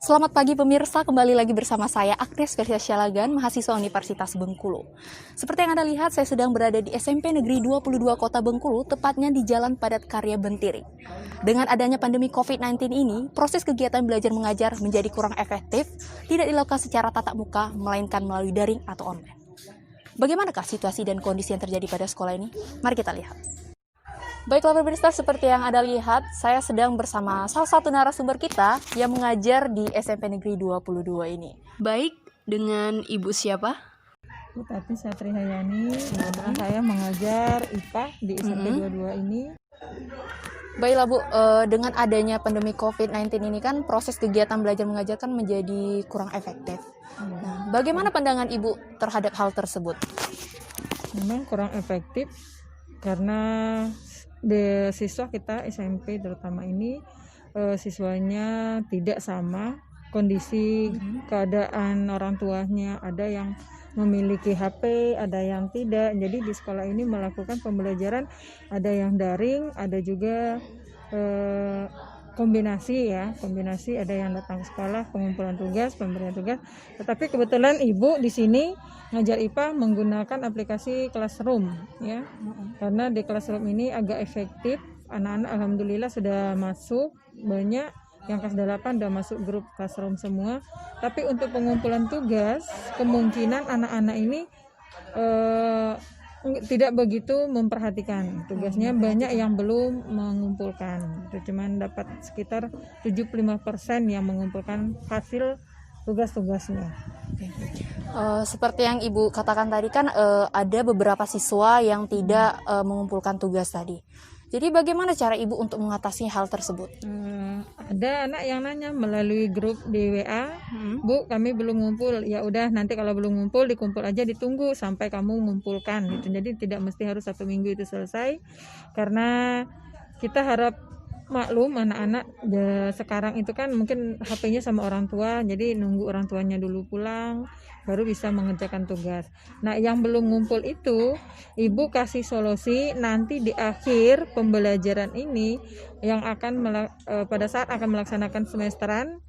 Selamat pagi pemirsa, kembali lagi bersama saya Agnes Versia Syalagan, mahasiswa Universitas Bengkulu. Seperti yang Anda lihat, saya sedang berada di SMP Negeri 22 Kota Bengkulu, tepatnya di Jalan Padat Karya Bentiring. Dengan adanya pandemi COVID-19 ini, proses kegiatan belajar mengajar menjadi kurang efektif, tidak dilakukan secara tatap muka, melainkan melalui daring atau online. Bagaimanakah situasi dan kondisi yang terjadi pada sekolah ini? Mari kita lihat. Baiklah pemirsa, seperti yang Anda lihat, saya sedang bersama salah satu narasumber kita yang mengajar di SMP Negeri 22 ini. Baik, dengan Ibu siapa? Bu Tati Satrihayani, saya mengajar IPA di SMP 22 ini. Baiklah Bu, dengan adanya pandemi COVID-19 ini kan proses kegiatan belajar mengajar kan menjadi kurang efektif. Nah, bagaimana pandangan Ibu terhadap hal tersebut? Memang kurang efektif karena siswa kita SMP terutama ini siswanya tidak sama kondisi keadaan orang tuanya, ada yang memiliki HP, ada yang tidak. Jadi di sekolah ini melakukan pembelajaran, ada yang daring, ada juga kombinasi, ada yang datang ke sekolah, pengumpulan tugas, pemberian tugas. Tetapi kebetulan Ibu di sini ngajar IPA menggunakan aplikasi Classroom, ya. Karena di Classroom ini agak efektif. Anak-anak alhamdulillah sudah masuk, banyak yang kelas 8 sudah masuk grup Classroom semua. Tapi untuk pengumpulan tugas, kemungkinan anak-anak ini tidak begitu memperhatikan tugasnya, banyak yang belum mengumpulkan. Itu cuman dapat sekitar 75% yang mengumpulkan hasil tugas-tugasnya. Seperti yang Ibu katakan tadi kan ada beberapa siswa yang tidak mengumpulkan tugas tadi. Jadi bagaimana cara Ibu untuk mengatasi hal tersebut? Ada anak yang nanya melalui grup di WA, Bu, kami belum ngumpul. Ya udah, nanti kalau belum ngumpul dikumpul aja, ditunggu sampai kamu ngumpulkan gitu. Jadi tidak mesti harus 1 minggu itu selesai, karena kita harap maklum anak-anak sekarang itu kan mungkin HP-nya sama orang tua, jadi nunggu orang tuanya dulu pulang baru bisa mengerjakan tugas. Nah, yang belum ngumpul itu Ibu kasih solusi nanti di akhir pembelajaran ini yang akan pada saat akan melaksanakan semesteran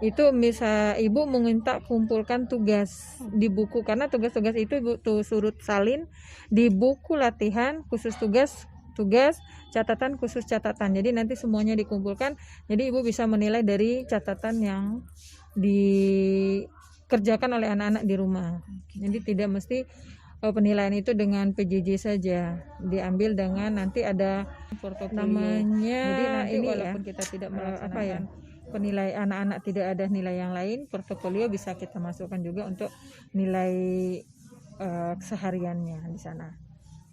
itu bisa Ibu meminta kumpulkan tugas di buku, karena tugas-tugas itu Ibu tuh surut salin di buku latihan khusus tugas, catatan khusus catatan. Jadi nanti semuanya dikumpulkan. Jadi Ibu bisa menilai dari catatan yang dikerjakan oleh anak-anak di rumah. Jadi tidak mesti penilaian itu dengan PJJ saja, diambil dengan nanti ada portofolio namanya. Jadi nanti ini walaupun kita tidak melaksanakan penilai anak-anak tidak ada nilai yang lain, portofolio bisa kita masukkan juga untuk nilai kesehariannya di sana.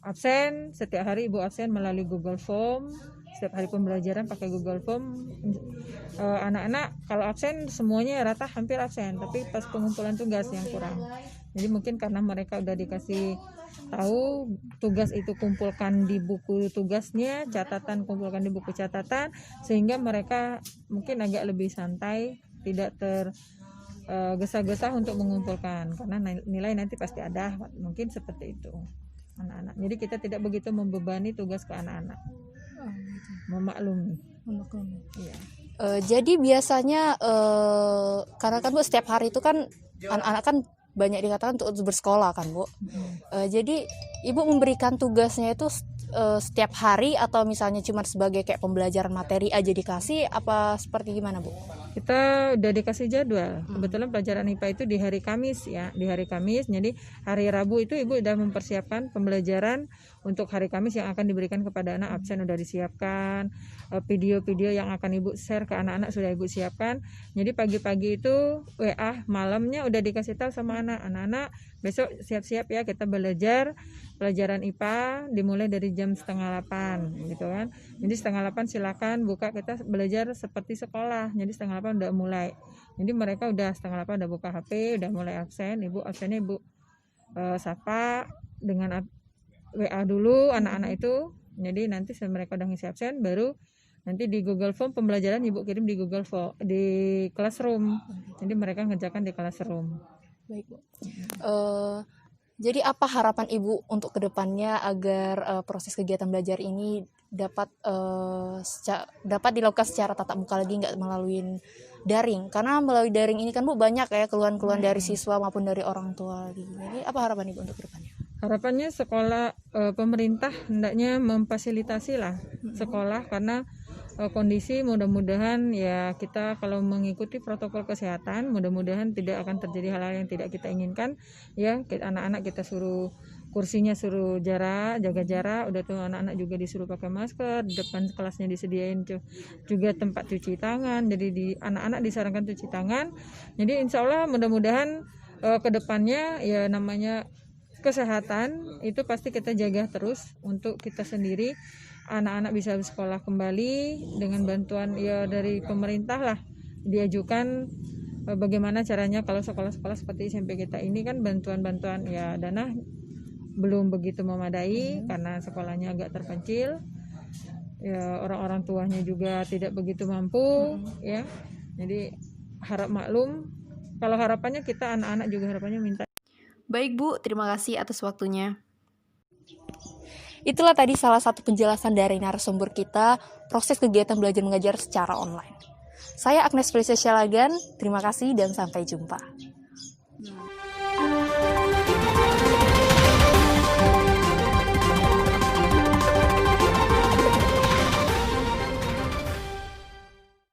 Absen, setiap hari Ibu absen melalui Google Form, setiap hari pembelajaran pakai Google Form. Anak-anak kalau absen semuanya rata hampir absen, tapi pas pengumpulan tugas yang kurang. Jadi mungkin karena mereka udah dikasih tahu tugas itu kumpulkan di buku tugasnya, catatan kumpulkan di buku catatan, sehingga mereka mungkin agak lebih santai, tidak tergesa-gesa untuk mengumpulkan, karena nilai nanti pasti ada, mungkin seperti itu anak-anak. Jadi kita tidak begitu membebani tugas ke anak-anak, memaklumi. Iya. Jadi biasanya karena kan Bu setiap hari itu kan anak-anak kan banyak dikatakan untuk bersekolah kan Bu. Jadi Ibu memberikan tugasnya itu setiap hari atau misalnya cuma sebagai kayak pembelajaran materi aja dikasih, apa seperti gimana Bu? Kita udah dikasih jadwal. Kebetulan pelajaran IPA itu di hari Kamis, ya, di hari Kamis. Jadi hari Rabu itu Ibu udah mempersiapkan pembelajaran untuk hari Kamis yang akan diberikan kepada anak. Absen udah disiapkan, video-video yang akan Ibu share ke anak-anak sudah Ibu siapkan. Jadi pagi-pagi itu WA, malamnya udah dikasih tahu sama anak-anak, besok siap-siap ya, kita belajar pelajaran IPA dimulai dari jam 7:30 gitu kan. Jadi 7:30 silakan buka, kita belajar seperti sekolah. Jadi 7:30 udah mulai. Jadi mereka udah 7:30 udah buka HP, udah mulai absen. Ibu absennya Ibu sapa dengan WA dulu anak-anak itu. Jadi nanti mereka udah ngisi absen, baru nanti di Google Form pembelajaran Ibu kirim di Google Form di Classroom. Jadi mereka ngerjakan di Classroom. Baik Bu. Jadi apa harapan Ibu untuk kedepannya agar proses kegiatan belajar ini dapat dilakukan secara tatap muka lagi, nggak melalui daring? Karena melalui daring ini kan Bu banyak ya keluhan-keluhan dari siswa maupun dari orang tua. Jadi apa harapan Ibu untuk kedepannya? Harapannya sekolah, pemerintah hendaknya memfasilitasi lah sekolah, karena kondisi mudah-mudahan ya kita kalau mengikuti protokol kesehatan mudah-mudahan tidak akan terjadi hal-hal yang tidak kita inginkan ya. Anak-anak kita suruh kursinya suruh jaga jarak, udah tuh anak-anak juga disuruh pakai masker, di depan kelasnya disediain juga tempat cuci tangan, jadi anak-anak disarankan cuci tangan. Jadi insya Allah mudah-mudahan kedepannya ya namanya kesehatan itu pasti kita jaga terus untuk kita sendiri, anak-anak bisa sekolah kembali dengan bantuan ya dari pemerintah lah, diajukan bagaimana caranya kalau sekolah-sekolah seperti SMP kita ini kan bantuan-bantuan ya dana belum begitu memadai karena sekolahnya agak terpencil ya, orang-orang tuanya juga tidak begitu mampu ya. Jadi harap maklum, kalau harapannya kita anak-anak juga harapannya minta. Baik Bu, terima kasih atas waktunya. Itulah tadi salah satu penjelasan dari narasumber kita proses kegiatan belajar mengajar secara online. Saya Agnes Felicia Syalagan, terima kasih dan sampai jumpa.